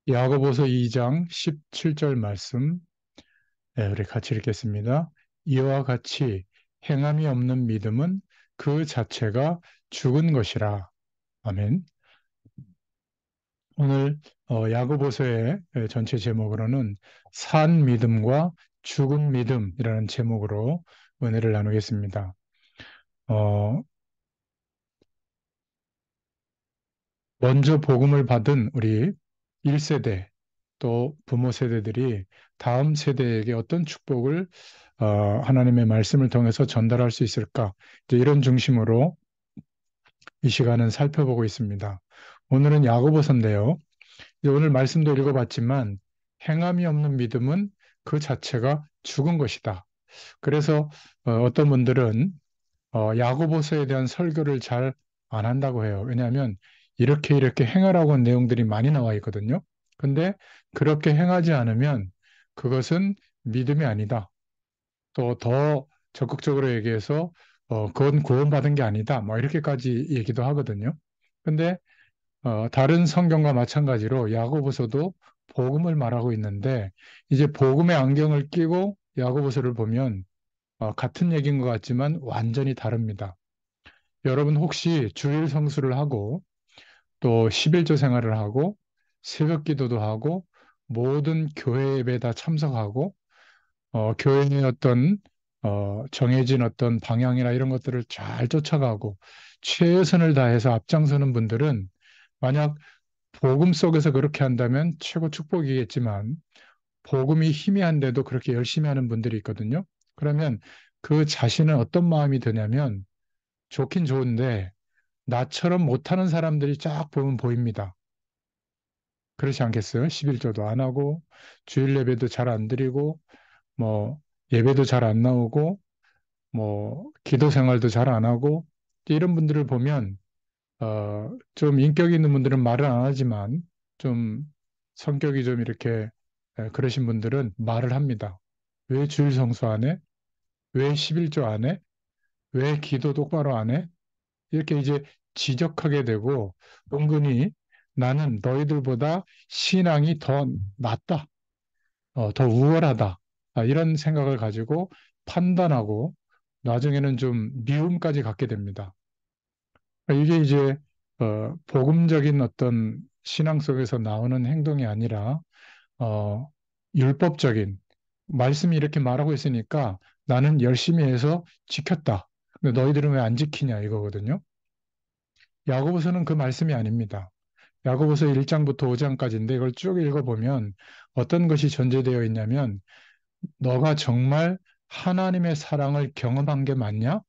야고보서 2장 17절 말씀, 우리 같이 읽겠습니다. 이와 같이 행함이 없는 믿음은 그 자체가 죽은 것이라. 아멘. 오늘 야고보서의 전체 제목으로는 산 믿음과 죽은 믿음이라는 제목으로 은혜를 나누겠습니다. 어, 먼저 복음을 받은 우리 1세대 또 부모 세대들이 다음 세대에게 어떤 축복을 하나님의 말씀을 통해서 전달할 수 있을까? 이제 이런 중심으로 이 시간은 살펴보고 있습니다. 오늘은 야고보서인데요. 이제 오늘 말씀도 읽어봤지만 행함이 없는 믿음은 그 자체가 죽은 것이다. 그래서 어떤 분들은 야고보서에 대한 설교를 잘 안 한다고 해요. 왜냐하면 이렇게 행하라고 한 내용들이 많이 나와 있거든요. 근데 그렇게 행하지 않으면 그것은 믿음이 아니다. 또 더 적극적으로 얘기해서 그건 구원받은 게 아니다. 뭐 이렇게까지 얘기도 하거든요. 근데 다른 성경과 마찬가지로 야고보서도 복음을 말하고 있는데 이제 복음의 안경을 끼고 야고보서를 보면 같은 얘기인 것 같지만 완전히 다릅니다. 여러분 혹시 주일 성수를 하고 또 11조 생활을 하고 새벽 기도도 하고 모든 교회 예배 다 참석하고 교회의 어떤 정해진 어떤 방향이나 이런 것들을 잘 쫓아가고 최선을 다해서 앞장서는 분들은 만약 복음 속에서 그렇게 한다면 최고 축복이겠지만 복음이 희미한데도 그렇게 열심히 하는 분들이 있거든요. 그러면 그 자신은 어떤 마음이 드냐면 좋긴 좋은데 나처럼 못하는 사람들이 쫙 보면 보입니다. 그렇지 않겠어요? 11조도 안 하고 주일 예배도 잘 안 드리고 뭐 예배도 잘 안 나오고 뭐 기도 생활도 잘 안 하고 이런 분들을 보면 좀 인격 있는 분들은 말을 안 하지만 좀 성격이 좀 이렇게 그러신 분들은 말을 합니다. 왜 주일 성수 안 해? 왜 11조 안 해? 왜 기도 똑바로 안 해? 이렇게 이제 지적하게 되고 은근히 나는 너희들보다 신앙이 더 낫다, 더 우월하다, 이런 생각을 가지고 판단하고 나중에는 좀 미움까지 갖게 됩니다. 이게 이제 복음적인 어떤 신앙 속에서 나오는 행동이 아니라 어, 율법적인 말씀이 이렇게 말하고 있으니까 나는 열심히 해서 지켰다. 근데 너희들은 왜 안 지키냐 이거거든요. 야고보서는 그 말씀이 아닙니다. 야고보서 1장부터 5장까지인데 이걸 쭉 읽어보면 어떤 것이 전제되어 있냐면 너가 정말 하나님의 사랑을 경험한 게 맞냐?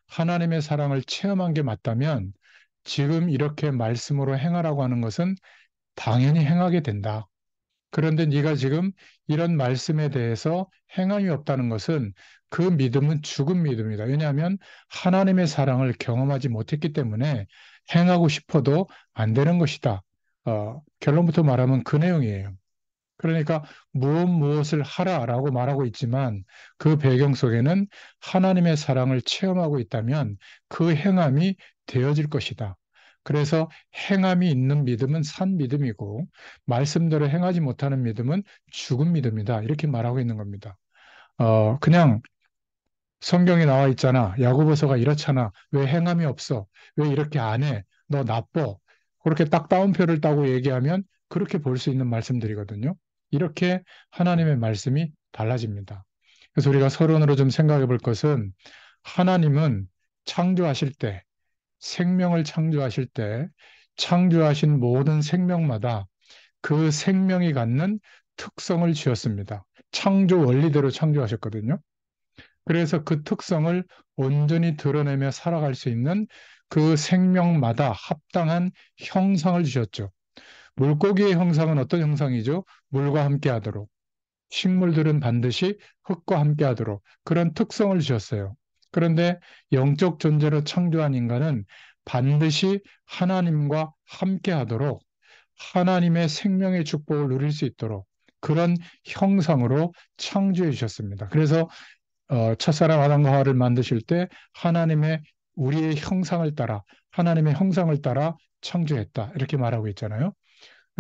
하나님의 사랑을 체험한 게 맞다면 지금 이렇게 말씀으로 행하라고 하는 것은 당연히 행하게 된다. 그런데 네가 지금 이런 말씀에 대해서 행함이 없다는 것은 그 믿음은 죽은 믿음이다. 왜냐하면 하나님의 사랑을 경험하지 못했기 때문에 행하고 싶어도 안 되는 것이다. 결론부터 말하면 그 내용이에요. 그러니까 무엇을 하라라고 말하고 있지만 그 배경 속에는 하나님의 사랑을 체험하고 있다면 그 행함이 되어질 것이다. 그래서 행함이 있는 믿음은 산 믿음이고 말씀대로 행하지 못하는 믿음은 죽은 믿음이다. 이렇게 말하고 있는 겁니다. 그냥 성경에 나와 있잖아. 야고보서가 이렇잖아. 왜 행함이 없어? 왜 이렇게 안 해? 너 나빠. 그렇게 딱 따옴표를 따고 얘기하면 그렇게 볼 수 있는 말씀들이거든요. 이렇게 하나님의 말씀이 달라집니다. 그래서 우리가 서론으로 좀 생각해 볼 것은 하나님은 창조하실 때, 생명을 창조하실 때, 창조하신 모든 생명마다 그 생명이 갖는 특성을 지었습니다. 창조 원리대로 창조하셨거든요. 그래서 그 특성을 온전히 드러내며 살아갈 수 있는 그 생명마다 합당한 형상을 주셨죠. 물고기의 형상은 어떤 형상이죠? 물과 함께 하도록. 식물들은 반드시 흙과 함께 하도록 그런 특성을 주셨어요. 그런데 영적 존재로 창조한 인간은 반드시 하나님과 함께 하도록 하나님의 생명의 축복을 누릴 수 있도록 그런 형상으로 창조해 주셨습니다. 그래서 첫사람 아담과 하와를 만드실 때 하나님의 우리의 형상을 따라 하나님의 형상을 따라 창조했다. 이렇게 말하고 있잖아요.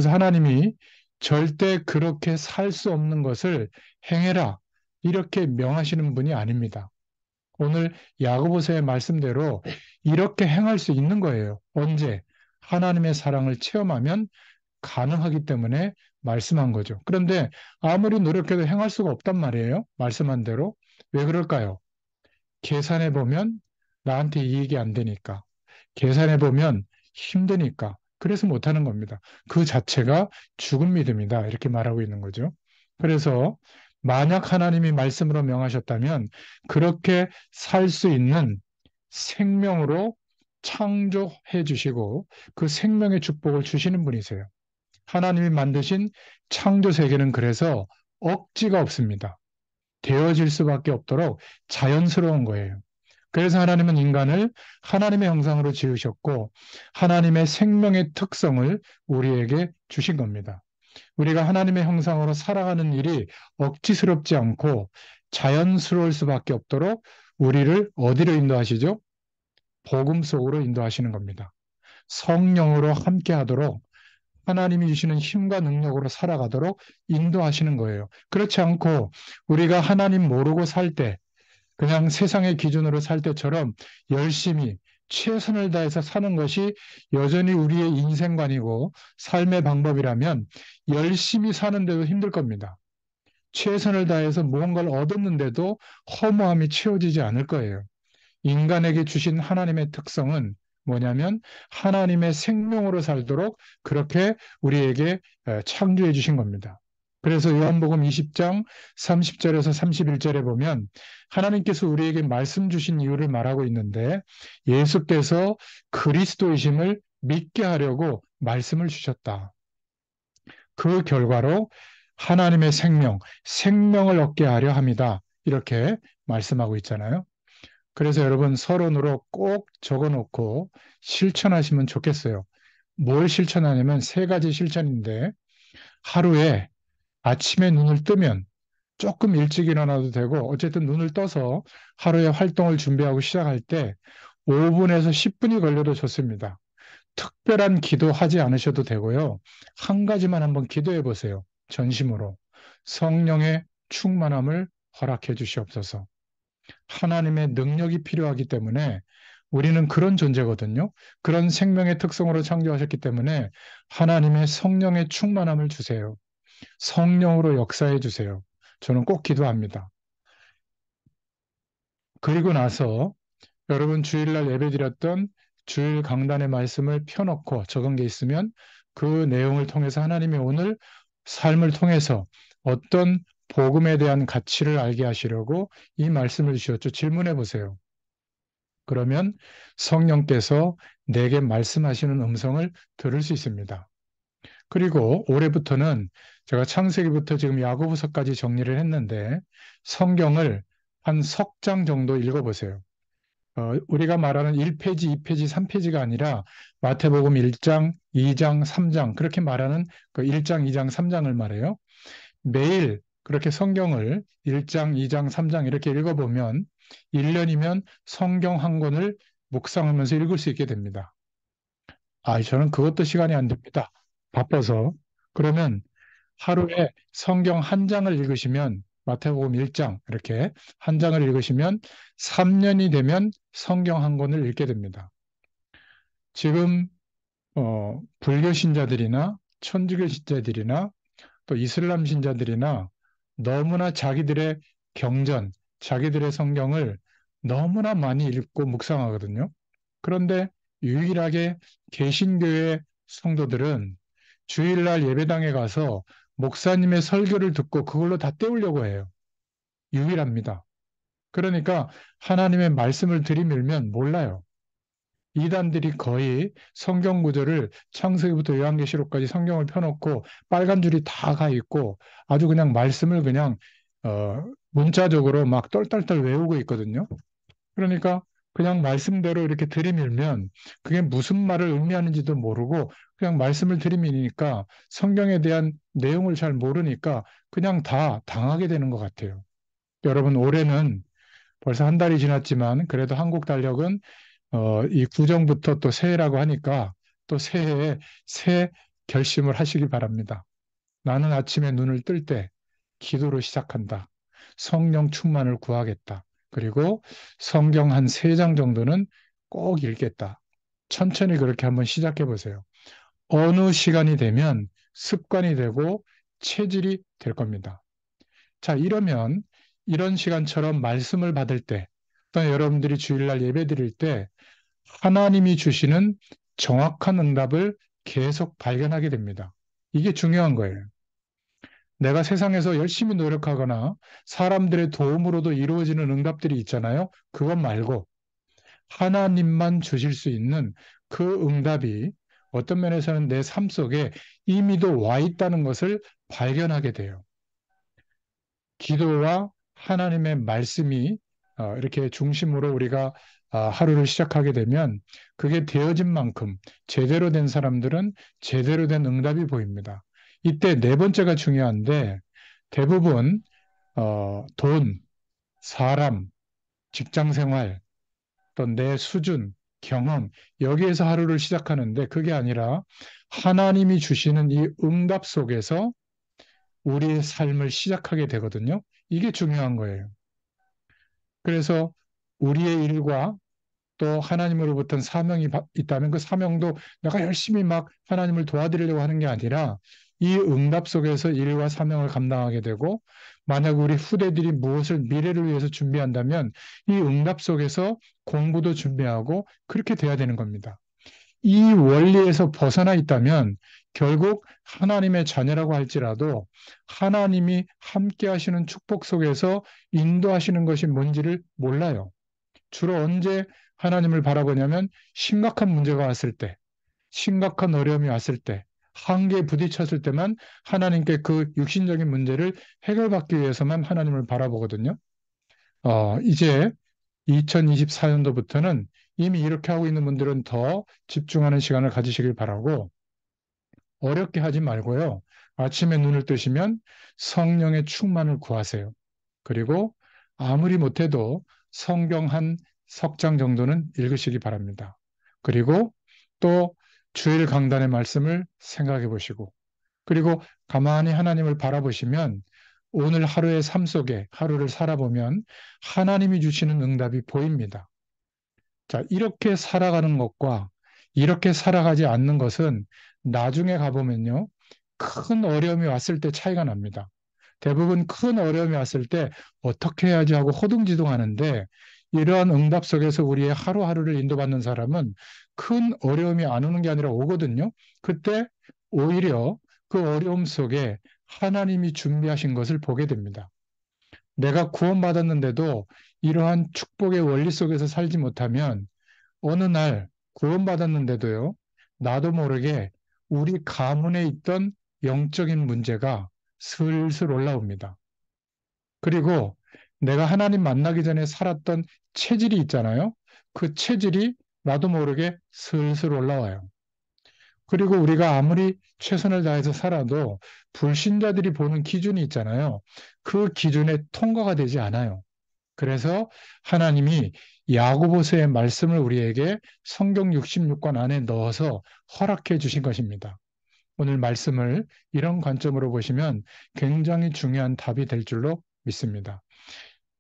그래서 하나님이 절대 그렇게 살 수 없는 것을 행해라. 이렇게 명하시는 분이 아닙니다. 오늘 야고보서의 말씀대로 이렇게 행할 수 있는 거예요. 언제? 하나님의 사랑을 체험하면 가능하기 때문에 말씀한 거죠. 그런데 아무리 노력해도 행할 수가 없단 말이에요. 말씀한 대로. 왜 그럴까요? 계산해 보면 나한테 이익이 안 되니까. 계산해 보면 힘드니까. 그래서 못하는 겁니다. 그 자체가 죽은 믿음이다. 이렇게 말하고 있는 거죠. 그래서 만약 하나님이 말씀으로 명하셨다면 그렇게 살 수 있는 생명으로 창조해 주시고 그 생명의 축복을 주시는 분이세요. 하나님이 만드신 창조 세계는 그래서 억지가 없습니다. 되어질 수밖에 없도록 자연스러운 거예요. 그래서 하나님은 인간을 하나님의 형상으로 지으셨고 하나님의 생명의 특성을 우리에게 주신 겁니다. 우리가 하나님의 형상으로 살아가는 일이 억지스럽지 않고 자연스러울 수밖에 없도록 우리를 어디로 인도하시죠? 복음 속으로 인도하시는 겁니다. 성령으로 함께 하도록 하나님이 주시는 힘과 능력으로 살아가도록 인도하시는 거예요. 그렇지 않고 우리가 하나님 모르고 살 때, 그냥 세상의 기준으로 살 때처럼 열심히 최선을 다해서 사는 것이 여전히 우리의 인생관이고 삶의 방법이라면 열심히 사는데도 힘들 겁니다. 최선을 다해서 무언가를 얻었는데도 허무함이 채워지지 않을 거예요. 인간에게 주신 하나님의 특성은 뭐냐면 하나님의 생명으로 살도록 그렇게 우리에게 창조해 주신 겁니다. 그래서 요한복음 20장 30절에서 31절에 보면 하나님께서 우리에게 말씀 주신 이유를 말하고 있는데 예수께서 그리스도이심을 믿게 하려고 말씀을 주셨다. 그 결과로 하나님의 생명을 얻게 하려 합니다. 이렇게 말씀하고 있잖아요. 그래서 여러분 서론으로 꼭 적어놓고 실천하시면 좋겠어요. 뭘 실천하냐면 세 가지 실천인데 하루에 아침에 눈을 뜨면 조금 일찍 일어나도 되고 어쨌든 눈을 떠서 하루의 활동을 준비하고 시작할 때 5분에서 10분이 걸려도 좋습니다. 특별한 기도하지 않으셔도 되고요. 한 가지만 한번 기도해 보세요. 전심으로. 성령의 충만함을 허락해 주시옵소서. 하나님의 능력이 필요하기 때문에 우리는 그런 존재거든요. 그런 생명의 특성으로 창조하셨기 때문에 하나님의 성령의 충만함을 주세요. 성령으로 역사해 주세요. 저는 꼭 기도합니다. 그리고 나서 여러분 주일날 예배드렸던 주일 강단의 말씀을 펴놓고 적은 게 있으면 그 내용을 통해서 하나님이 오늘 삶을 통해서 어떤 복음에 대한 가치를 알게 하시려고 이 말씀을 주셨죠. 질문해 보세요. 그러면 성령께서 내게 말씀하시는 음성을 들을 수 있습니다. 그리고 올해부터는 제가 창세기부터 지금 야고보서까지 정리를 했는데 성경을 한 석 장 정도 읽어보세요. 우리가 말하는 1페이지, 2페이지, 3페이지가 아니라 마태복음 1장, 2장, 3장 그렇게 말하는 그 1장, 2장, 3장을 말해요. 매일 그렇게 성경을 1장, 2장, 3장 이렇게 읽어보면 1년이면 성경 한 권을 묵상하면서 읽을 수 있게 됩니다. 저는 그것도 시간이 안 됩니다. 바빠서. 그러면 하루에 성경 한 장을 읽으시면 마태복음 1장 이렇게 한 장을 읽으시면 3년이 되면 성경 한 권을 읽게 됩니다. 지금 불교 신자들이나 천주교 신자들이나 또 이슬람 신자들이나 너무나 자기들의 경전, 자기들의 성경을 너무나 많이 읽고 묵상하거든요. 그런데 유일하게 개신교의 성도들은 주일날 예배당에 가서 목사님의 설교를 듣고 그걸로 다 때우려고 해요. 유일합니다. 그러니까 하나님의 말씀을 들이밀면 몰라요. 이단들이 거의 성경 구절을 창세기부터 요한계시록까지 성경을 펴놓고 빨간 줄이 다 가 있고 아주 그냥 말씀을 그냥 문자적으로 막 똘똘똘 외우고 있거든요. 그러니까 그냥 말씀대로 이렇게 들이밀면 그게 무슨 말을 의미하는지도 모르고 그냥 말씀을 들이밀으니까 성경에 대한 내용을 잘 모르니까 그냥 다 당하게 되는 것 같아요. 여러분 올해는 벌써 한 달이 지났지만 그래도 한국달력은 이 구정부터 또 새해라고 하니까 또 새해에 새 결심을 하시기 바랍니다. 나는 아침에 눈을 뜰 때 기도로 시작한다. 성령 충만을 구하겠다. 그리고 성경 한 3장 정도는 꼭 읽겠다. 천천히 그렇게 한번 시작해 보세요. 어느 시간이 되면 습관이 되고 체질이 될 겁니다. 자, 이러면 이런 시간처럼 말씀을 받을 때, 또 여러분들이 주일날 예배 드릴 때 하나님이 주시는 정확한 응답을 계속 발견하게 됩니다. 이게 중요한 거예요. 내가 세상에서 열심히 노력하거나 사람들의 도움으로도 이루어지는 응답들이 있잖아요. 그것 말고 하나님만 주실 수 있는 그 응답이 어떤 면에서는 내 삶 속에 이미도 와 있다는 것을 발견하게 돼요. 기도와 하나님의 말씀이 이렇게 중심으로 우리가 하루를 시작하게 되면 그게 되어진 만큼 제대로 된 사람들은 제대로 된 응답이 보입니다. 이때 네 번째가 중요한데 대부분 돈, 사람, 직장 생활, 또 내 수준, 경험 여기에서 하루를 시작하는데 그게 아니라 하나님이 주시는 이 응답 속에서 우리의 삶을 시작하게 되거든요. 이게 중요한 거예요. 그래서 우리의 일과 또 하나님으로부터는 사명이 있다면 그 사명도 내가 열심히 막 하나님을 도와드리려고 하는 게 아니라 이 응답 속에서 일과 사명을 감당하게 되고 만약 우리 후대들이 무엇을 미래를 위해서 준비한다면 이 응답 속에서 공부도 준비하고 그렇게 돼야 되는 겁니다. 이 원리에서 벗어나 있다면 결국 하나님의 자녀라고 할지라도 하나님이 함께 하시는 축복 속에서 인도하시는 것이 뭔지를 몰라요. 주로 언제 하나님을 바라보냐면 심각한 문제가 왔을 때, 심각한 어려움이 왔을 때, 한계에 부딪혔을 때만 하나님께 그 육신적인 문제를 해결받기 위해서만 하나님을 바라보거든요. 이제 2024년도부터는 이미 이렇게 하고 있는 분들은 더 집중하는 시간을 가지시길 바라고 어렵게 하지 말고요. 아침에 눈을 뜨시면 성령의 충만을 구하세요. 그리고 아무리 못해도 성경 한 석 장 정도는 읽으시기 바랍니다. 그리고 또 주일 강단의 말씀을 생각해 보시고 그리고 가만히 하나님을 바라보시면 오늘 하루의 삶 속에 하루를 살아보면 하나님이 주시는 응답이 보입니다. 자, 이렇게 살아가는 것과 이렇게 살아가지 않는 것은 나중에 가보면요, 큰 어려움이 왔을 때 차이가 납니다. 대부분 큰 어려움이 왔을 때 어떻게 해야지 하고 허둥지둥하는데 이러한 응답 속에서 우리의 하루하루를 인도받는 사람은 큰 어려움이 안 오는 게 아니라 오거든요. 그때 오히려 그 어려움 속에 하나님이 준비하신 것을 보게 됩니다. 내가 구원받았는데도 이러한 축복의 원리 속에서 살지 못하면 어느 날 구원받았는데도요, 나도 모르게 우리 가문에 있던 영적인 문제가 슬슬 올라옵니다. 그리고 내가 하나님 만나기 전에 살았던 체질이 있잖아요. 그 체질이 나도 모르게 슬슬 올라와요. 그리고 우리가 아무리 최선을 다해서 살아도 불신자들이 보는 기준이 있잖아요. 그 기준에 통과가 되지 않아요. 그래서 하나님이 야고보서의 말씀을 우리에게 성경 66권 안에 넣어서 허락해 주신 것입니다. 오늘 말씀을 이런 관점으로 보시면 굉장히 중요한 답이 될 줄로 믿습니다.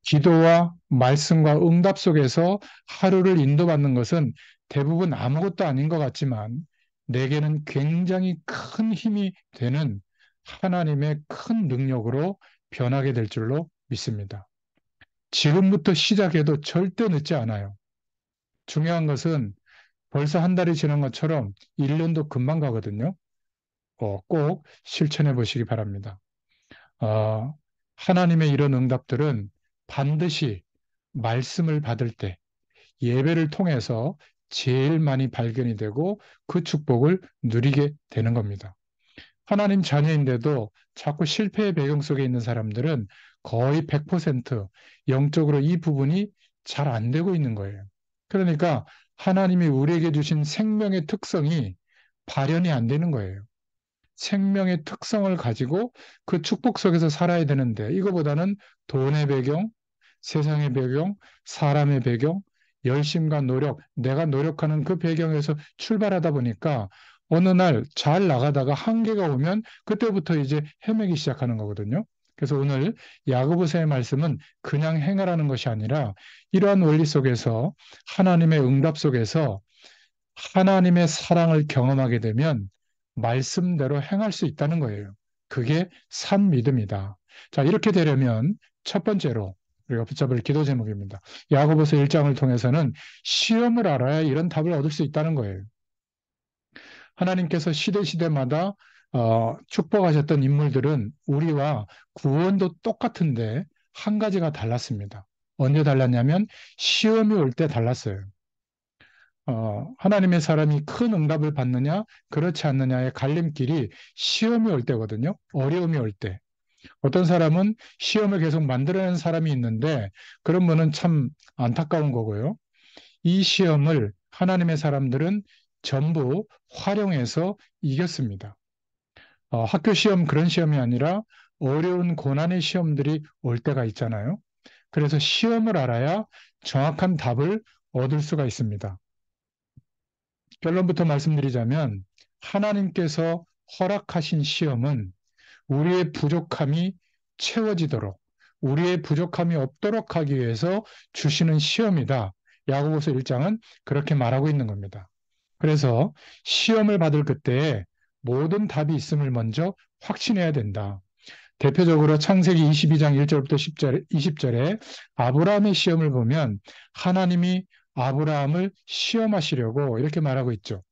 기도와 말씀과 응답 속에서 하루를 인도받는 것은 대부분 아무것도 아닌 것 같지만 내게는 굉장히 큰 힘이 되는 하나님의 큰 능력으로 변하게 될 줄로 믿습니다. 지금부터 시작해도 절대 늦지 않아요. 중요한 것은 벌써 한 달이 지난 것처럼 1년도 금방 가거든요. 꼭 실천해 보시기 바랍니다. 하나님의 이런 응답들은 반드시 말씀을 받을 때 예배를 통해서 제일 많이 발견이 되고 그 축복을 누리게 되는 겁니다. 하나님 자녀인데도 자꾸 실패의 배경 속에 있는 사람들은 거의 100% 영적으로 이 부분이 잘 안 되고 있는 거예요. 그러니까 하나님이 우리에게 주신 생명의 특성이 발현이 안 되는 거예요. 생명의 특성을 가지고 그 축복 속에서 살아야 되는데 이거보다는 돈의 배경, 세상의 배경, 사람의 배경, 열심과 노력, 내가 노력하는 그 배경에서 출발하다 보니까 어느 날 잘 나가다가 한계가 오면 그때부터 이제 헤매기 시작하는 거거든요. 그래서 오늘 야고보서의 말씀은 그냥 행하라는 것이 아니라 이러한 원리 속에서 하나님의 응답 속에서 하나님의 사랑을 경험하게 되면 말씀대로 행할 수 있다는 거예요. 그게 산 믿음이다. 자, 이렇게 되려면 첫 번째로 우리가 붙잡을 기도 제목입니다. 야고보서 1장을 통해서는 시험을 알아야 이런 답을 얻을 수 있다는 거예요. 하나님께서 시대 시대마다 축복하셨던 인물들은 우리와 구원도 똑같은데 한 가지가 달랐습니다. 언제 달랐냐면 시험이 올 때 달랐어요. 하나님의 사람이 큰 응답을 받느냐, 그렇지 않느냐의 갈림길이 시험이 올 때거든요. 어려움이 올 때. 어떤 사람은 시험을 계속 만들어내는 사람이 있는데, 그런 분은 참 안타까운 거고요. 이 시험을 하나님의 사람들은 전부 활용해서 이겼습니다. 학교 시험 그런 시험이 아니라 어려운 고난의 시험들이 올 때가 있잖아요. 그래서 시험을 알아야 정확한 답을 얻을 수가 있습니다. 결론부터 말씀드리자면 하나님께서 허락하신 시험은 우리의 부족함이 채워지도록 우리의 부족함이 없도록 하기 위해서 주시는 시험이다. 야고보서 1장은 그렇게 말하고 있는 겁니다. 그래서 시험을 받을 그때에 모든 답이 있음을 먼저 확신해야 된다. 대표적으로 창세기 22장 1절부터 10절, 20절에 아브라함의 시험을 보면 하나님이 아브라함을 시험하시려고 이렇게 말하고 있죠.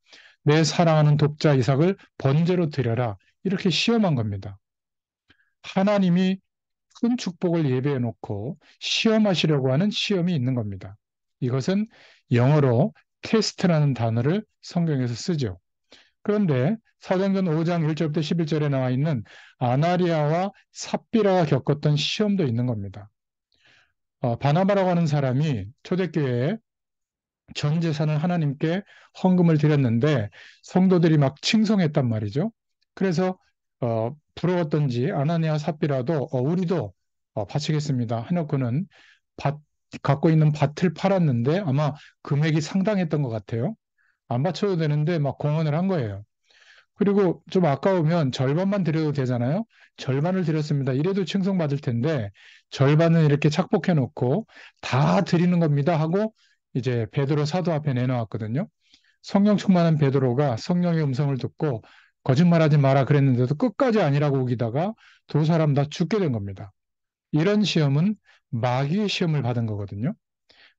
내 사랑하는 독자 이삭을 번제로 드려라. 이렇게 시험한 겁니다. 하나님이 큰 축복을 예배해 놓고 시험하시려고 하는 시험이 있는 겁니다. 이것은 영어로 테스트라는 단어를 성경에서 쓰죠. 그런데 사도행전 5장 1절부터 11절에 나와 있는 아나리아와 삽비라가 겪었던 시험도 있는 겁니다. 바나바라고 하는 사람이 초대교회에 전 재산을 하나님께 헌금을 드렸는데 성도들이 막 칭송했단 말이죠. 그래서 부러웠던지 아나니아 삽비라도 우리도 바치겠습니다 해놓고는 밭, 갖고 있는 밭을 팔았는데 아마 금액이 상당했던 것 같아요. 안 바쳐도 되는데 막 공헌을 한 거예요. 그리고 좀 아까우면 절반만 드려도 되잖아요. 절반을 드렸습니다. 이래도 칭송받을 텐데 절반은 이렇게 착복해 놓고 다 드리는 겁니다 하고 이제 베드로 사도 앞에 내놓았거든요. 성령 충만한 베드로가 성령의 음성을 듣고 거짓말하지 마라 그랬는데도 끝까지 아니라고 우기다가 두 사람 다 죽게 된 겁니다. 이런 시험은 마귀의 시험을 받은 거거든요.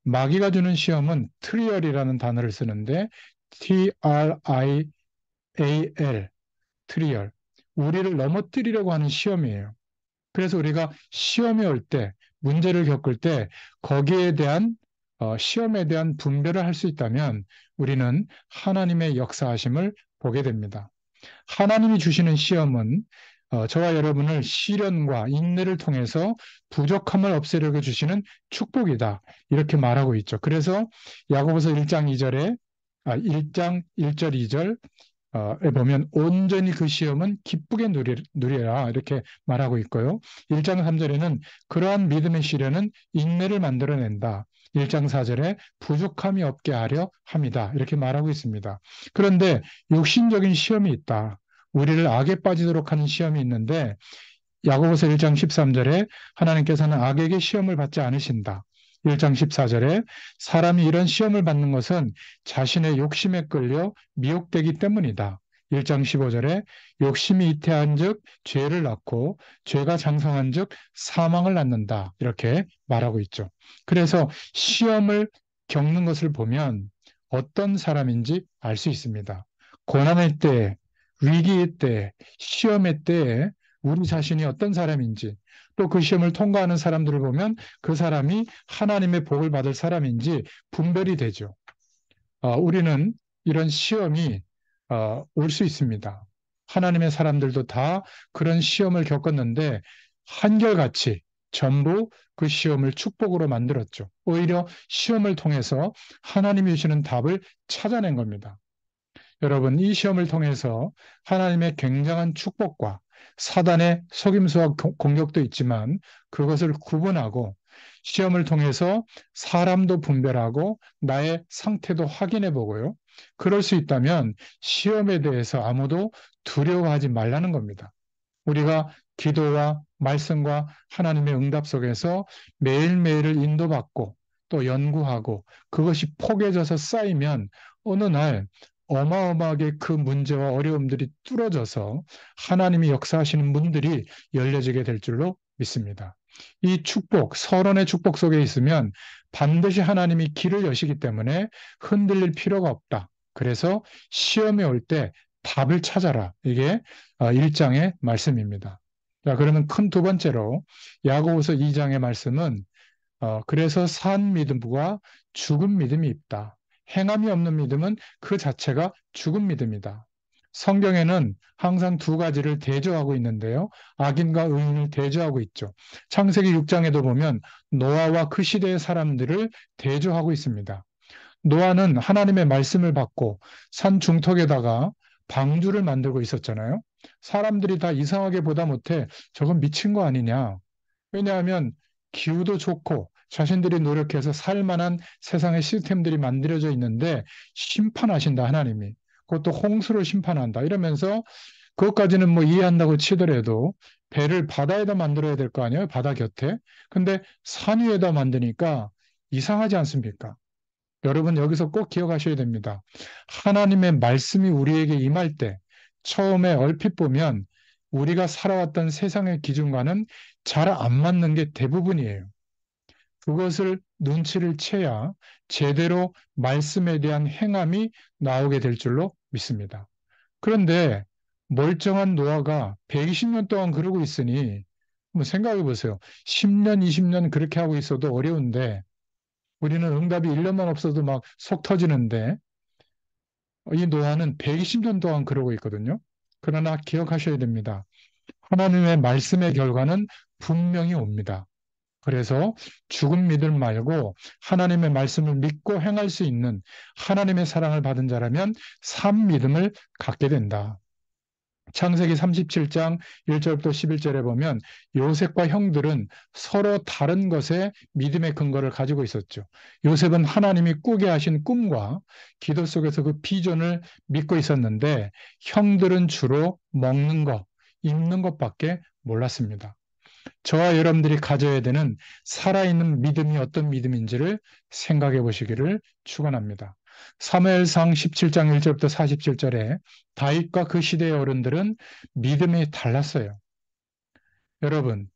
마귀가 주는 시험은 트리얼이라는 단어를 쓰는데 TRIAL 트리얼, 우리를 넘어뜨리려고 하는 시험이에요. 그래서 우리가 시험이 올 때, 문제를 겪을 때 거기에 대한 시험에 대한 분별을 할 수 있다면 우리는 하나님의 역사하심을 보게 됩니다. 하나님이 주시는 시험은 저와 여러분을 시련과 인내를 통해서 부족함을 없애려고 주시는 축복이다. 이렇게 말하고 있죠. 그래서 야고보서 1장 2절에 1장 1절 2절 에 보면 온전히 그 시험은 기쁘게 누리라 이렇게 말하고 있고요. 1장 3절에는 그러한 믿음의 시련은 인내를 만들어낸다. 1장 4절에 부족함이 없게 하려 함이다. 이렇게 말하고 있습니다. 그런데 육신적인 시험이 있다. 우리를 악에 빠지도록 하는 시험이 있는데 야고보서 1장 13절에 하나님께서는 악에게 시험을 받지 않으신다. 1장 14절에 사람이 이런 시험을 받는 것은 자신의 욕심에 끌려 미혹되기 때문이다. 1장 15절에 욕심이 잉태한즉 죄를 낳고 죄가 장성한즉 사망을 낳는다. 이렇게 말하고 있죠. 그래서 시험을 겪는 것을 보면 어떤 사람인지 알 수 있습니다. 고난의 때, 위기의 때, 시험의 때에 우리 자신이 어떤 사람인지 또 그 시험을 통과하는 사람들을 보면 그 사람이 하나님의 복을 받을 사람인지 분별이 되죠. 우리는 이런 시험이 올 수 있습니다. 하나님의 사람들도 다 그런 시험을 겪었는데 한결같이 전부 그 시험을 축복으로 만들었죠. 오히려 시험을 통해서 하나님이 주시는 답을 찾아낸 겁니다. 여러분, 이 시험을 통해서 하나님의 굉장한 축복과 사단의 속임수와 공격도 있지만 그것을 구분하고 시험을 통해서 사람도 분별하고 나의 상태도 확인해 보고요. 그럴 수 있다면 시험에 대해서 아무도 두려워하지 말라는 겁니다. 우리가 기도와 말씀과 하나님의 응답 속에서 매일매일을 인도받고 또 연구하고 그것이 포개져서 쌓이면 어느 날 어마어마하게 그 문제와 어려움들이 뚫어져서 하나님이 역사하시는 문들이 열려지게 될 줄로 믿습니다. 이 축복, 서론의 축복 속에 있으면 반드시 하나님이 길을 여시기 때문에 흔들릴 필요가 없다. 그래서 시험이 올 때 답을 찾아라. 이게 1장의 말씀입니다. 자, 그러면 큰 두 번째로 야고보서 2장의 말씀은 그래서 산 믿음과 죽은 믿음이 있다. 행함이 없는 믿음은 그 자체가 죽은 믿음이다. 성경에는 항상 두 가지를 대조하고 있는데요. 악인과 의인을 대조하고 있죠. 창세기 6장에도 보면 노아와 그 시대의 사람들을 대조하고 있습니다. 노아는 하나님의 말씀을 받고 산 중턱에다가 방주를 만들고 있었잖아요. 사람들이 다 이상하게 보다 못해 저건 미친 거 아니냐. 왜냐하면 기후도 좋고 자신들이 노력해서 살 만한 세상의 시스템들이 만들어져 있는데 심판하신다, 하나님이. 그것도 홍수를 심판한다. 이러면서 그것까지는 뭐 이해한다고 치더라도 배를 바다에다 만들어야 될 거 아니에요? 바다 곁에. 근데 산 위에다 만드니까 이상하지 않습니까? 여러분 여기서 꼭 기억하셔야 됩니다. 하나님의 말씀이 우리에게 임할 때 처음에 얼핏 보면 우리가 살아왔던 세상의 기준과는 잘 안 맞는 게 대부분이에요. 그것을 눈치를 채야 제대로 말씀에 대한 행함이 나오게 될 줄로 믿습니다. 그런데 멀쩡한 노아가 120년 동안 그러고 있으니 한번 생각해 보세요. 10년, 20년 그렇게 하고 있어도 어려운데 우리는 응답이 1년만 없어도 막 속 터지는데 이 노아는 120년 동안 그러고 있거든요. 그러나 기억하셔야 됩니다. 하나님의 말씀의 결과는 분명히 옵니다. 그래서 죽은 믿음 말고 하나님의 말씀을 믿고 행할 수 있는 하나님의 사랑을 받은 자라면 산 믿음을 갖게 된다. 창세기 37장 1절부터 11절에 보면 요셉과 형들은 서로 다른 것에 믿음의 근거를 가지고 있었죠. 요셉은 하나님이 꾸게 하신 꿈과 기도 속에서 그 비전을 믿고 있었는데 형들은 주로 먹는 것, 입는 것밖에 몰랐습니다. 저와 여러분들이 가져야 되는 살아있는 믿음이 어떤 믿음인지를 생각해 보시기를 축원합니다. 사무엘상 17장 1절부터 47절에 다윗과 그 시대의 어른들은 믿음이 달랐어요. 여러분,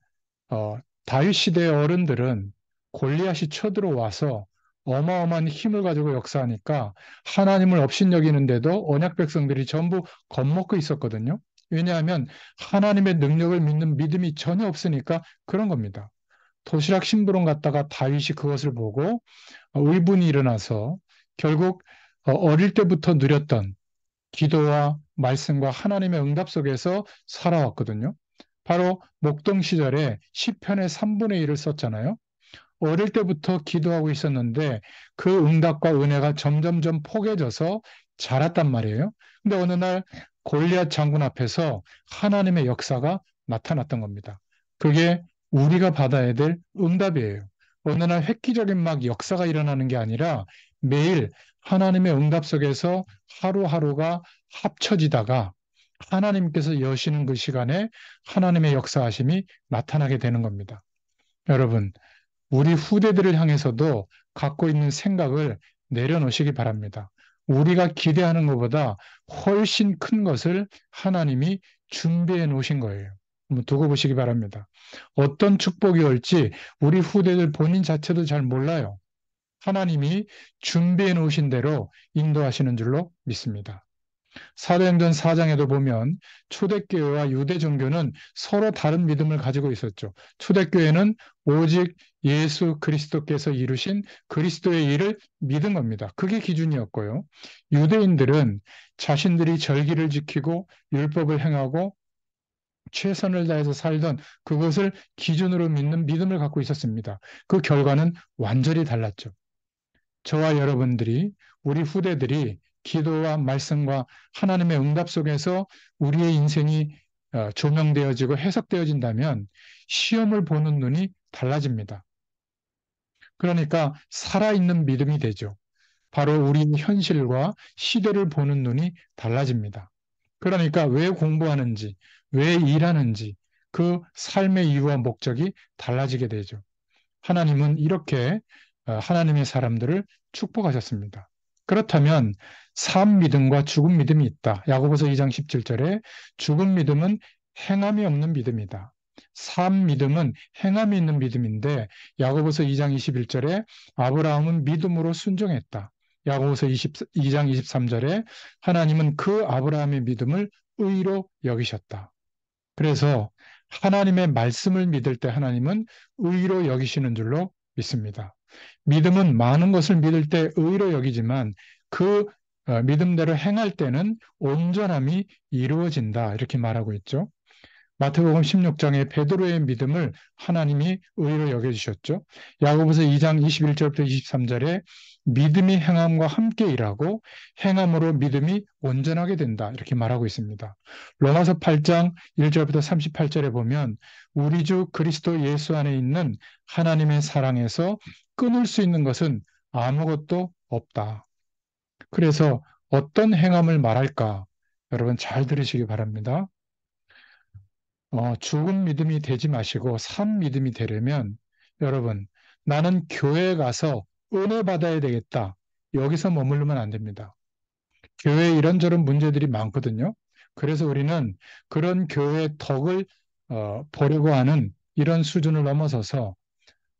다윗 시대의 어른들은 골리앗이 쳐들어와서 어마어마한 힘을 가지고 역사하니까 하나님을 업신여기는데도 언약 백성들이 전부 겁먹고 있었거든요. 왜냐하면 하나님의 능력을 믿는 믿음이 전혀 없으니까 그런 겁니다. 도시락 심부름 갔다가 다윗이 그것을 보고 의분이 일어나서 결국 어릴 때부터 누렸던 기도와 말씀과 하나님의 응답 속에서 살아왔거든요. 바로 목동 시절에 시편의 3분의 1을 썼잖아요. 어릴 때부터 기도하고 있었는데 그 응답과 은혜가 점점점 포개져서 자랐단 말이에요. 근데 어느 날 골리앗 장군 앞에서 하나님의 역사가 나타났던 겁니다. 그게 우리가 받아야 될 응답이에요. 어느 날 획기적인 막 역사가 일어나는 게 아니라 매일 하나님의 응답 속에서 하루하루가 합쳐지다가 하나님께서 여시는 그 시간에 하나님의 역사하심이 나타나게 되는 겁니다. 여러분, 우리 후대들을 향해서도 갖고 있는 생각을 내려놓으시기 바랍니다. 우리가 기대하는 것보다 훨씬 큰 것을 하나님이 준비해 놓으신 거예요. 한번 두고 보시기 바랍니다. 어떤 축복이 올지 우리 후대들 본인 자체도 잘 몰라요. 하나님이 준비해 놓으신 대로 인도하시는 줄로 믿습니다. 사도행전 4장에도 보면 초대교회와 유대 종교는 서로 다른 믿음을 가지고 있었죠. 초대교회는 오직 예수 그리스도께서 이루신 그리스도의 일을 믿은 겁니다. 그게 기준이었고요. 유대인들은 자신들이 절기를 지키고 율법을 행하고 최선을 다해서 살던 그것을 기준으로 믿는 믿음을 갖고 있었습니다. 그 결과는 완전히 달랐죠. 저와 여러분들이 우리 후대들이 기도와 말씀과 하나님의 응답 속에서 우리의 인생이 조명되어지고 해석되어진다면 시험을 보는 눈이 달라집니다. 그러니까 살아있는 믿음이 되죠. 바로 우리 현실과 시대를 보는 눈이 달라집니다. 그러니까 왜 공부하는지, 왜 일하는지, 그 삶의 이유와 목적이 달라지게 되죠. 하나님은 이렇게 하나님의 사람들을 축복하셨습니다. 그렇다면 산 믿음과 죽은 믿음이 있다. 야고보서 2장 17절에 죽은 믿음은 행함이 없는 믿음이다. 산 믿음은 행함이 있는 믿음인데 야고보서 2장 21절에 아브라함은 믿음으로 순종했다. 야고보서 2장 23절에 하나님은 그 아브라함의 믿음을 의로 여기셨다. 그래서 하나님의 말씀을 믿을 때 하나님은 의로 여기시는 줄로 믿습니다. 믿음은 많은 것을 믿을 때 의로 여기지만 그 믿음대로 행할 때는 온전함이 이루어진다. 이렇게 말하고 있죠. 마태복음 16장에 베드로의 믿음을 하나님이 의로 여겨주셨죠. 야고보서 2장 21절부터 23절에 믿음이 행함과 함께 일하고 행함으로 믿음이 온전하게 된다. 이렇게 말하고 있습니다. 로마서 8장 1절부터 38절에 보면 우리 주 그리스도 예수 안에 있는 하나님의 사랑에서 끊을 수 있는 것은 아무것도 없다. 그래서 어떤 행함을 말할까? 여러분 잘 들으시기 바랍니다. 죽은 믿음이 되지 마시고 산 믿음이 되려면 여러분, 나는 교회 가서 은혜 받아야 되겠다. 여기서 머무르면 안 됩니다. 교회에 이런저런 문제들이 많거든요. 그래서 우리는 그런 교회의 덕을 보려고 하는 이런 수준을 넘어서서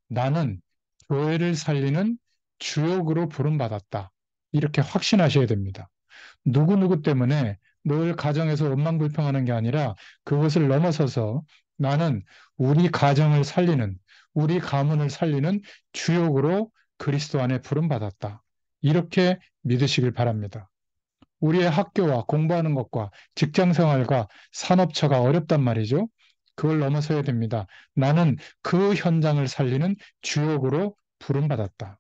나는 교회를 살리는 주역으로 부름받았다. 이렇게 확신하셔야 됩니다. 누구누구 때문에 늘 가정에서 원망불평하는 게 아니라 그것을 넘어서서 나는 우리 가정을 살리는, 우리 가문을 살리는 주역으로 그리스도 안에 부름받았다. 이렇게 믿으시길 바랍니다. 우리의 학교와 공부하는 것과 직장 생활과 산업처가 어렵단 말이죠. 그걸 넘어서야 됩니다. 나는 그 현장을 살리는 주역으로 부름받았다.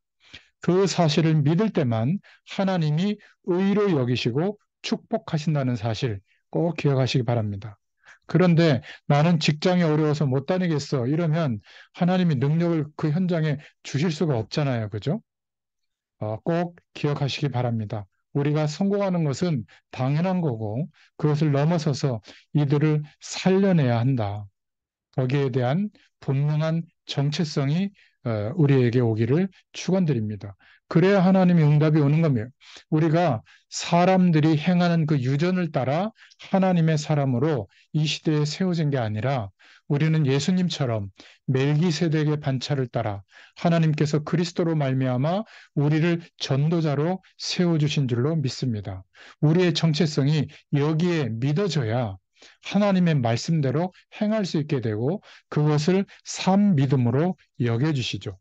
그 사실을 믿을 때만 하나님이 의로 여기시고 축복하신다는 사실 꼭 기억하시기 바랍니다. 그런데 나는 직장이 어려워서 못 다니겠어. 이러면 하나님이 능력을 그 현장에 주실 수가 없잖아요. 그죠? 꼭 기억하시기 바랍니다. 우리가 성공하는 것은 당연한 거고 그것을 넘어서서 이들을 살려내야 한다. 거기에 대한 분명한 정체성이 우리에게 오기를 축원드립니다. 그래야 하나님의 응답이 오는 겁니다. 우리가 사람들이 행하는 그 유전을 따라 하나님의 사람으로 이 시대에 세워진 게 아니라 우리는 예수님처럼 멜기세덱의 반차를 따라 하나님께서 그리스도로 말미암아 우리를 전도자로 세워주신 줄로 믿습니다. 우리의 정체성이 여기에 믿어져야 하나님의 말씀대로 행할 수 있게 되고 그것을 산 믿음으로 여겨주시죠.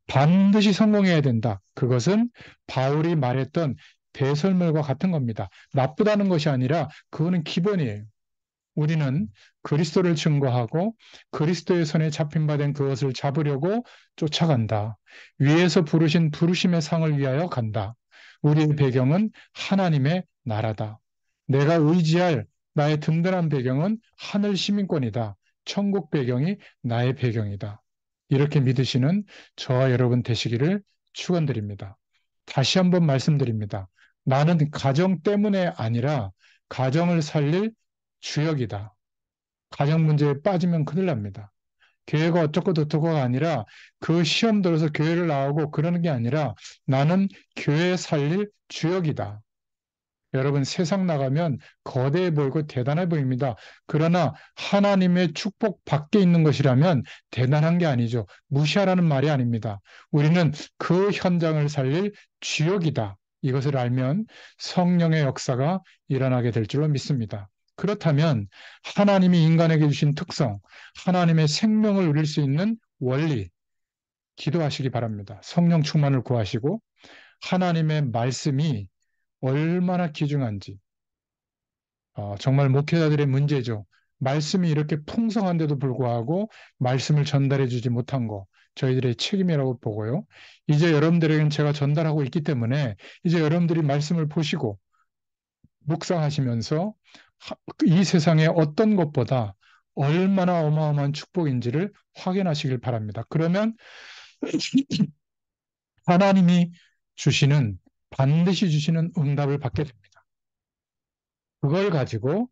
반드시 성공해야 된다. 그것은 바울이 말했던 배설물과 같은 겁니다. 나쁘다는 것이 아니라 그거는 기본이에요. 우리는 그리스도를 증거하고 그리스도의 손에 잡힌 바 된 그것을 잡으려고 쫓아간다. 위에서 부르신 부르심의 상을 위하여 간다. 우리의 배경은 하나님의 나라다. 내가 의지할 나의 든든한 배경은 하늘 시민권이다. 천국 배경이 나의 배경이다. 이렇게 믿으시는 저와 여러분 되시기를 축원드립니다. 다시 한번 말씀드립니다. 나는 가정 때문에 아니라 가정을 살릴 주역이다. 가정 문제에 빠지면 큰일 납니다. 교회가 어쩌고 저쩌고가 아니라 그 시험 들어서 교회를 나오고 그러는 게 아니라 나는 교회 살릴 주역이다. 여러분 세상 나가면 거대해 보이고 대단해 보입니다. 그러나 하나님의 축복 밖에 있는 것이라면 대단한 게 아니죠. 무시하라는 말이 아닙니다. 우리는 그 현장을 살릴 주역이다. 이것을 알면 성령의 역사가 일어나게 될 줄로 믿습니다. 그렇다면 하나님이 인간에게 주신 특성, 하나님의 생명을 누릴 수 있는 원리, 기도하시기 바랍니다. 성령 충만을 구하시고 하나님의 말씀이 얼마나 귀중한지, 정말 목회자들의 문제죠. 말씀이 이렇게 풍성한데도 불구하고 말씀을 전달해 주지 못한 거, 저희들의 책임이라고 보고요. 이제 여러분들에게는 제가 전달하고 있기 때문에 이제 여러분들이 말씀을 보시고 묵상하시면서 이 세상의 어떤 것보다 얼마나 어마어마한 축복인지를 확인하시길 바랍니다. 그러면 하나님이 주시는 반드시 주시는 응답을 받게 됩니다. 그걸 가지고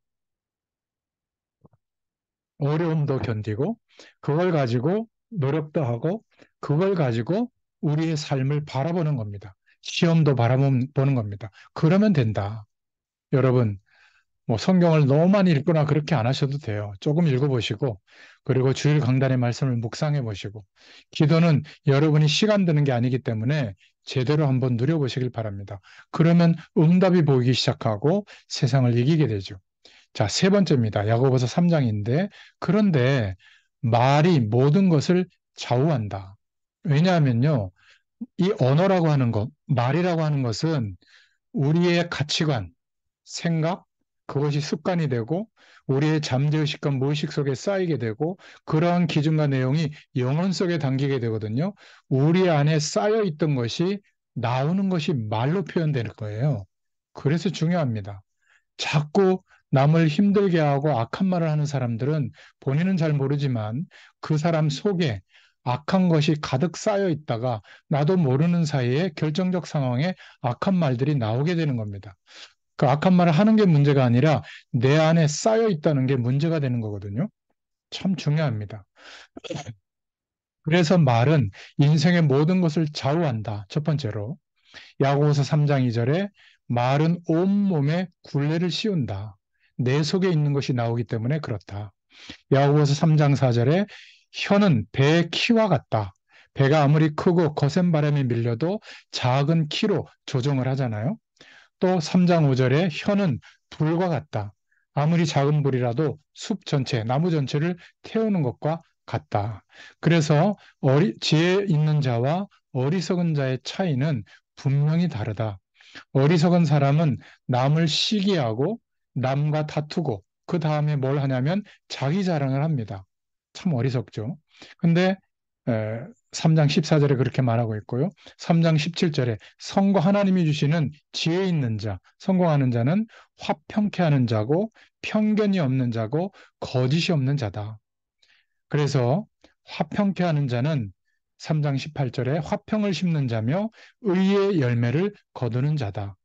어려움도 견디고, 그걸 가지고 노력도 하고, 그걸 가지고 우리의 삶을 바라보는 겁니다. 시험도 바라보는 겁니다. 그러면 된다. 여러분, 뭐 성경을 너무 많이 읽거나 그렇게 안 하셔도 돼요. 조금 읽어보시고, 그리고 주일 강단의 말씀을 묵상해 보시고, 기도는 여러분이 시간 드는 게 아니기 때문에 제대로 한번 누려보시길 바랍니다. 그러면 응답이 보이기 시작하고 세상을 이기게 되죠. 자, 세 번째입니다. 야고보서 3장인데, 그런데 말이 모든 것을 좌우한다. 왜냐하면요, 이 언어라고 하는 것, 말이라고 하는 것은 우리의 가치관, 생각, 그것이 습관이 되고 우리의 잠재의식과 무의식 속에 쌓이게 되고 그러한 기준과 내용이 영혼 속에 담기게 되거든요. 우리 안에 쌓여 있던 것이 나오는 것이 말로 표현되는 거예요. 그래서 중요합니다. 자꾸 남을 힘들게 하고 악한 말을 하는 사람들은 본인은 잘 모르지만 그 사람 속에 악한 것이 가득 쌓여 있다가 나도 모르는 사이에 결정적 상황에 악한 말들이 나오게 되는 겁니다. 그 악한 말을 하는 게 문제가 아니라 내 안에 쌓여 있다는 게 문제가 되는 거거든요. 참 중요합니다. 그래서 말은 인생의 모든 것을 좌우한다. 첫 번째로. 야고보서 3장 2절에 말은 온몸에 굴레를 씌운다. 내 속에 있는 것이 나오기 때문에 그렇다. 야고보서 3장 4절에 혀는 배의 키와 같다. 배가 아무리 크고 거센 바람에 밀려도 작은 키로 조정을 하잖아요. 또 3장 5절에 혀는 불과 같다. 아무리 작은 불이라도 숲 전체, 나무 전체를 태우는 것과 같다. 그래서 지혜 있는 자와 어리석은 자의 차이는 분명히 다르다. 어리석은 사람은 남을 시기하고 남과 다투고 그 다음에 뭘 하냐면 자기 자랑을 합니다. 참 어리석죠. 근데 3장 14절에 그렇게 말하고 있고요. 3장 17절에 하나님이 주시는 지혜 있는 자, 성공하는 자는 화평케 하는 자고 편견이 없는 자고 거짓이 없는 자다. 그래서 화평케 하는 자는 3장 18절에 화평을 심는 자며 의의 열매를 거두는 자다.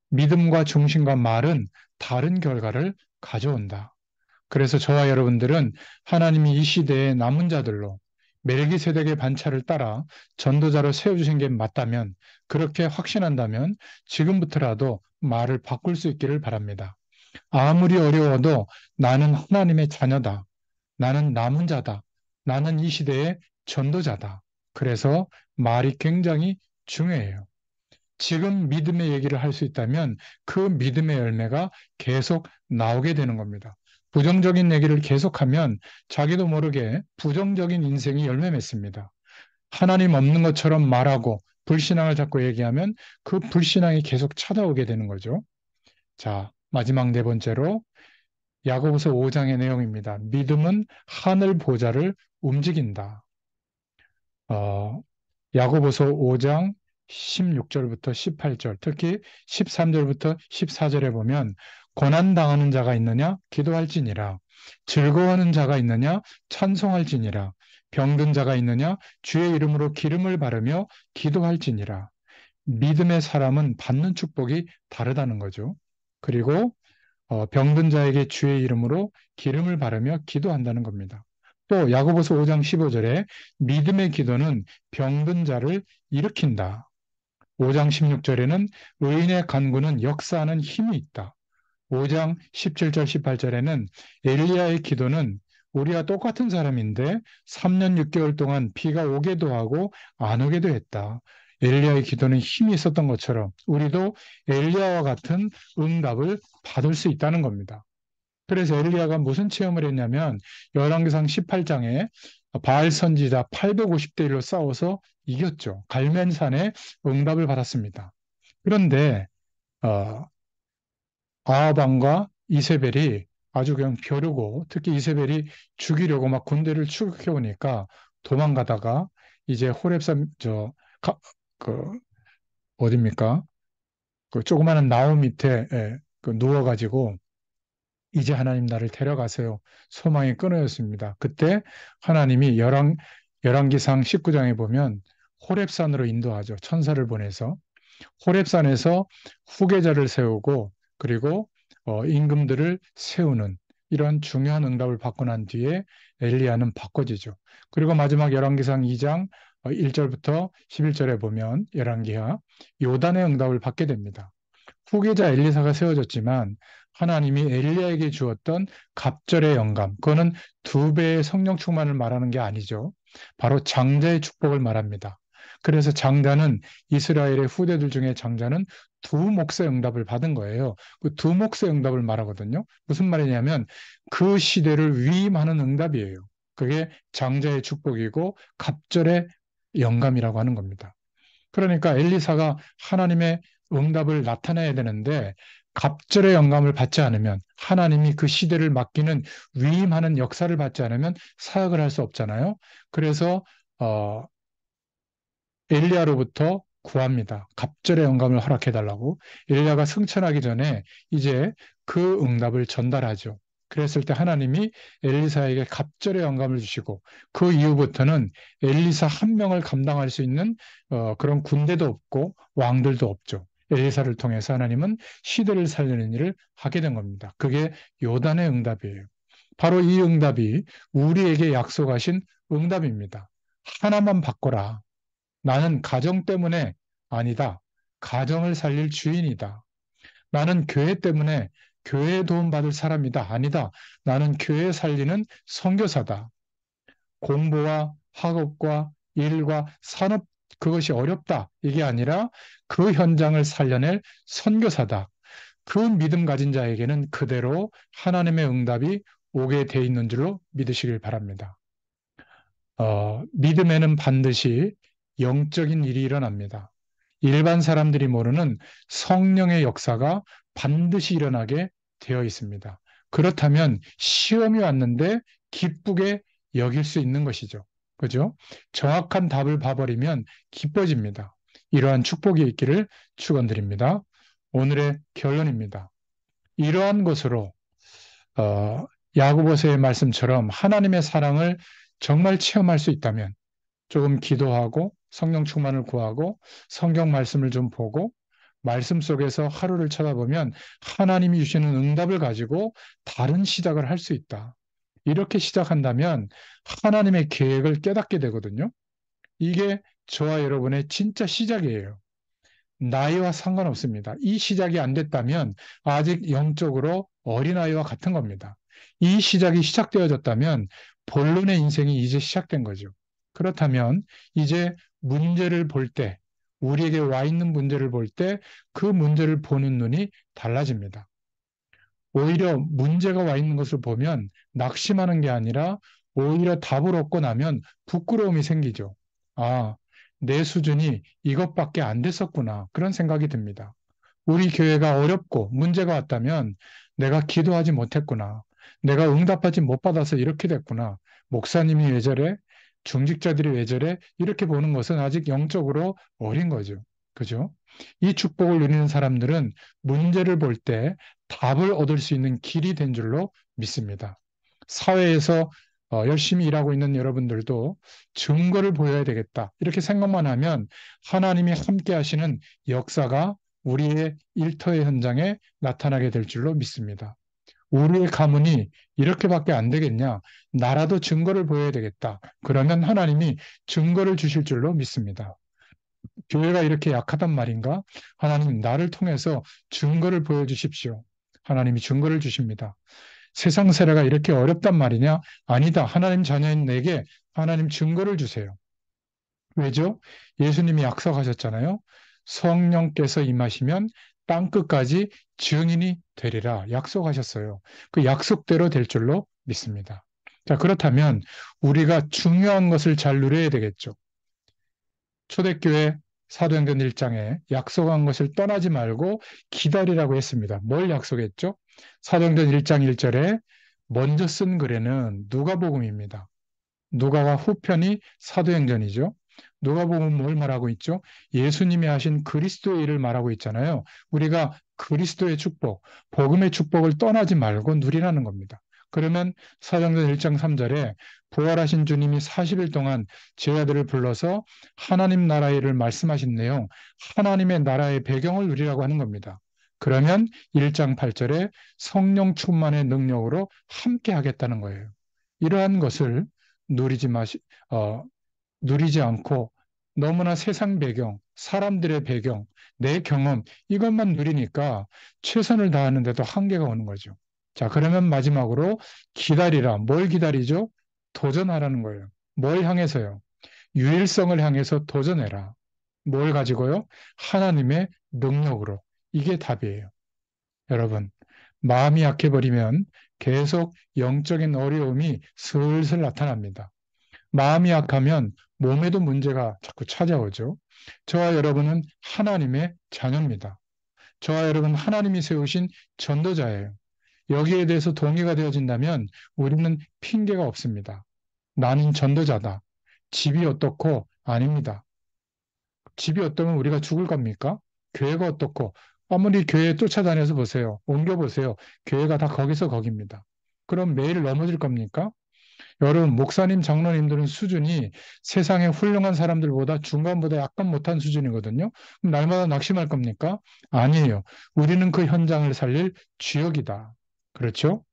믿음과 중심과 말은 다른 결과를 가져온다. 그래서 저와 여러분들은 하나님이 이 시대의 남은 자들로 멜기세덱의 반차를 따라 전도자로 세워주신 게 맞다면, 그렇게 확신한다면 지금부터라도 말을 바꿀 수 있기를 바랍니다. 아무리 어려워도 나는 하나님의 자녀다. 나는 남은 자다. 나는 이 시대의 전도자다. 그래서 말이 굉장히 중요해요. 지금 믿음의 얘기를 할 수 있다면 그 믿음의 열매가 계속 나오게 되는 겁니다. 부정적인 얘기를 계속하면 자기도 모르게 부정적인 인생이 열매 맺습니다. 하나님 없는 것처럼 말하고 불신앙을 자꾸 얘기하면 그 불신앙이 계속 찾아오게 되는 거죠. 자, 마지막 네 번째로 야고보서 5장의 내용입니다. 믿음은 하늘 보좌를 움직인다. 어, 야고보서 5장 16절부터 18절, 특히 13절부터 14절에 보면 고난 당하는 자가 있느냐 기도할지니라, 즐거워하는 자가 있느냐 찬송할지니라, 병든 자가 있느냐 주의 이름으로 기름을 바르며 기도할지니라. 믿음의 사람은 받는 축복이 다르다는 거죠. 그리고 병든 자에게 주의 이름으로 기름을 바르며 기도한다는 겁니다. 또 야고보서 5장 15절에 믿음의 기도는 병든 자를 일으킨다. 5장 16절에는 의인의 간구는 역사하는 힘이 있다. 5장 17절 18절에는 엘리야의 기도는 우리와 똑같은 사람인데 3년 6개월 동안 비가 오게도 하고 안 오게도 했다. 엘리야의 기도는 힘이 있었던 것처럼 우리도 엘리야와 같은 응답을 받을 수 있다는 겁니다. 그래서 엘리야가 무슨 체험을 했냐면 열왕기상 18장에 바알 선지자 850대 1로 싸워서 이겼죠. 갈멜산에 응답을 받았습니다. 그런데 어, 아합 왕과 이세벨이 아주 그냥 벼르고, 특히 이세벨이 죽이려고 막 군대를 추격해 오니까 도망가다가 이제 호렙산 그 어딥니까? 그 조그마한 나무 밑에 그 누워가지고 이제 하나님 나를 데려가세요. 소망이 끊어졌습니다. 그때 하나님이 열왕기상 19장에 보면 호렙산으로 인도하죠. 천사를 보내서. 호렙산에서 후계자를 세우고 그리고 임금들을 세우는 이런 중요한 응답을 받고 난 뒤에 엘리야는 바꿔지죠. 그리고 마지막 열왕기상 2장 1절부터 11절에 보면 열왕기하 요단의 응답을 받게 됩니다. 후계자 엘리사가 세워졌지만 하나님이 엘리야에게 주었던 갑절의 영감, 그거는 두 배의 성령 충만을 말하는 게 아니죠. 바로 장자의 축복을 말합니다. 그래서 장자는 이스라엘의 후대들 중에 장자는 두 몫의 응답을 받은 거예요. 그 두 몫의 응답을 말하거든요. 무슨 말이냐면 그 시대를 위임하는 응답이에요. 그게 장자의 축복이고 갑절의 영감이라고 하는 겁니다. 그러니까 엘리사가 하나님의 응답을 나타내야 되는데 갑절의 영감을 받지 않으면 하나님이 그 시대를 맡기는 위임하는 역사를 받지 않으면 사역을 할 수 없잖아요. 그래서 어, 엘리야로부터 구합니다. 갑절의 영감을 허락해 달라고. 엘리야가 승천하기 전에 이제 그 응답을 전달하죠. 그랬을 때 하나님이 엘리사에게 갑절의 영감을 주시고 그 이후부터는 엘리사 한 명을 감당할 수 있는 그런 군대도 없고 왕들도 없죠. 엘리사를 통해서 하나님은 시대를 살리는 일을 하게 된 겁니다. 그게 요단의 응답이에요. 바로 이 응답이 우리에게 약속하신 응답입니다. 하나만 바꿔라. 나는 가정 때문에 아니다. 가정을 살릴 주인이다. 나는 교회 때문에 교회에 도움받을 사람이다. 아니다. 나는 교회 살리는 선교사다. 공부와 학업과 일과 산업 그것이 어렵다. 이게 아니라 그 현장을 살려낼 선교사다. 그 믿음 가진 자에게는 그대로 하나님의 응답이 오게 돼 있는 줄로 믿으시길 바랍니다. 믿음에는 반드시 영적인 일이 일어납니다. 일반 사람들이 모르는 성령의 역사가 반드시 일어나게 되어 있습니다. 그렇다면 시험이 왔는데 기쁘게 여길 수 있는 것이죠. 그죠? 정확한 답을 봐버리면 기뻐집니다. 이러한 축복이 있기를 축원드립니다. 오늘의 결론입니다. 이러한 것으로 어, 야고보서의 말씀처럼 하나님의 사랑을 정말 체험할 수 있다면 조금 기도하고 성령 충만을 구하고 성경 말씀을 좀 보고 말씀 속에서 하루를 쳐다보면 하나님이 주시는 응답을 가지고 다른 시작을 할 수 있다. 이렇게 시작한다면 하나님의 계획을 깨닫게 되거든요. 이게 저와 여러분의 진짜 시작이에요. 나이와 상관없습니다. 이 시작이 안 됐다면 아직 영적으로 어린아이와 같은 겁니다. 이 시작이 시작되어졌다면 본론의 인생이 이제 시작된 거죠. 그렇다면 이제 문제를 볼 때, 우리에게 와 있는 문제를 볼 때 그 문제를 보는 눈이 달라집니다. 오히려 문제가 와 있는 것을 보면 낙심하는 게 아니라 오히려 답을 얻고 나면 부끄러움이 생기죠. 아, 내 수준이 이것밖에 안 됐었구나. 그런 생각이 듭니다. 우리 교회가 어렵고 문제가 왔다면 내가 기도하지 못했구나. 내가 응답하지 못 받아서 이렇게 됐구나. 목사님이 왜 저래? 중직자들이 왜 저래? 이렇게 보는 것은 아직 영적으로 어린 거죠. 그죠? 이 축복을 누리는 사람들은 문제를 볼 때 답을 얻을 수 있는 길이 된 줄로 믿습니다. 사회에서 열심히 일하고 있는 여러분들도 증거를 보여야 되겠다. 이렇게 생각만 하면 하나님이 함께 하시는 역사가 우리의 일터의 현장에 나타나게 될 줄로 믿습니다. 우리의 가문이 이렇게밖에 안 되겠냐? 나라도 증거를 보여야 되겠다. 그러면 하나님이 증거를 주실 줄로 믿습니다. 교회가 이렇게 약하단 말인가? 하나님, 나를 통해서 증거를 보여주십시오. 하나님이 증거를 주십니다. 세상 세례가 이렇게 어렵단 말이냐? 아니다. 하나님 자녀인 내게 하나님 증거를 주세요. 왜죠? 예수님이 약속하셨잖아요. 성령께서 임하시면 땅끝까지 증인이 되리라 약속하셨어요. 그 약속대로 될 줄로 믿습니다. 자, 그렇다면 우리가 중요한 것을 잘 누려야 되겠죠. 초대교회 사도행전 1장에 약속한 것을 떠나지 말고 기다리라고 했습니다. 뭘 약속했죠? 사도행전 1장 1절에 먼저 쓴 글에는 누가복음입니다. 누가가 후편이 사도행전이죠. 누가복음은 뭘 말하고 있죠? 예수님이 하신 그리스도의 일을 말하고 있잖아요. 우리가 그리스도의 축복, 복음의 축복을 떠나지 말고 누리라는 겁니다. 그러면 사도행전 1장 3절에 부활하신 주님이 40일 동안 제자들을 불러서 하나님 나라의 일을 말씀하신 내용, 하나님의 나라의 배경을 누리라고 하는 겁니다. 그러면 1장 8절에 성령 충만의 능력으로 함께 하겠다는 거예요. 이러한 것을 누리지 마시, 어, 누리지 않고 너무나 세상 배경, 사람들의 배경, 내 경험, 이것만 누리니까 최선을 다하는데도 한계가 오는 거죠. 자, 그러면 마지막으로 기다리라. 뭘 기다리죠? 도전하라는 거예요. 뭘 향해서요? 유일성을 향해서 도전해라. 뭘 가지고요? 하나님의 능력으로. 이게 답이에요. 여러분, 마음이 약해버리면 계속 영적인 어려움이 슬슬 나타납니다. 마음이 약하면 몸에도 문제가 자꾸 찾아오죠. 저와 여러분은 하나님의 자녀입니다. 저와 여러분 하나님이 세우신 전도자예요. 여기에 대해서 동의가 되어진다면 우리는 핑계가 없습니다. 나는 전도자다. 집이 어떻고? 아닙니다. 집이 어떠면 우리가 죽을 겁니까? 교회가 어떻고? 아무리 교회에 쫓아다녀서 보세요. 옮겨보세요. 교회가 다 거기서 거깁니다. 그럼 매일 넘어질 겁니까? 여러분, 목사님, 장로님들은 수준이 세상의 훌륭한 사람들보다 중간보다 약간 못한 수준이거든요. 그럼 날마다 낙심할 겁니까? 아니에요. 우리는 그 현장을 살릴 주역이다. 그렇죠?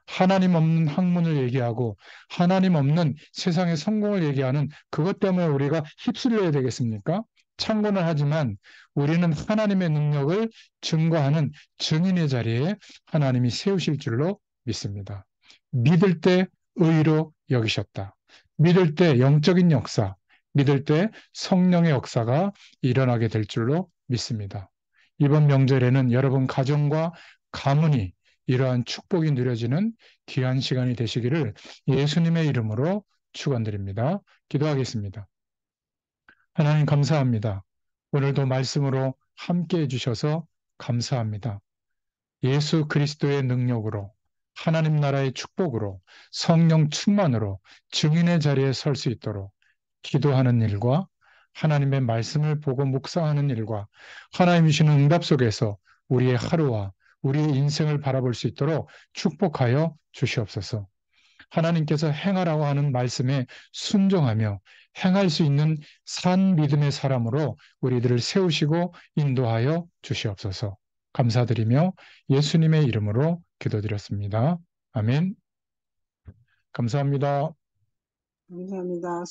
하나님 없는 학문을 얘기하고 하나님 없는 세상의 성공을 얘기하는 그것 때문에 우리가 휩쓸려야 되겠습니까? 참고는 하지만 우리는 하나님의 능력을 증거하는 증인의 자리에 하나님이 세우실 줄로 믿습니다. 믿을 때 의로 여기셨다. 믿을 때 영적인 역사, 믿을 때 성령의 역사가 일어나게 될 줄로 믿습니다. 이번 명절에는 여러분 가정과 가문이 이러한 축복이 누려지는 귀한 시간이 되시기를 예수님의 이름으로 축원드립니다. 기도하겠습니다. 하나님 감사합니다. 오늘도 말씀으로 함께 해주셔서 감사합니다. 예수 그리스도의 능력으로 하나님 나라의 축복으로 성령 충만으로 증인의 자리에 설 수 있도록 기도하는 일과 하나님의 말씀을 보고 묵상하는 일과 하나님 주시는 응답 속에서 우리의 하루와 우리의 인생을 바라볼 수 있도록 축복하여 주시옵소서. 하나님께서 행하라고 하는 말씀에 순종하며 행할 수 있는 산 믿음의 사람으로 우리들을 세우시고 인도하여 주시옵소서. 감사드리며 예수님의 이름으로 기도드렸습니다. 아멘. 감사합니다. 감사합니다.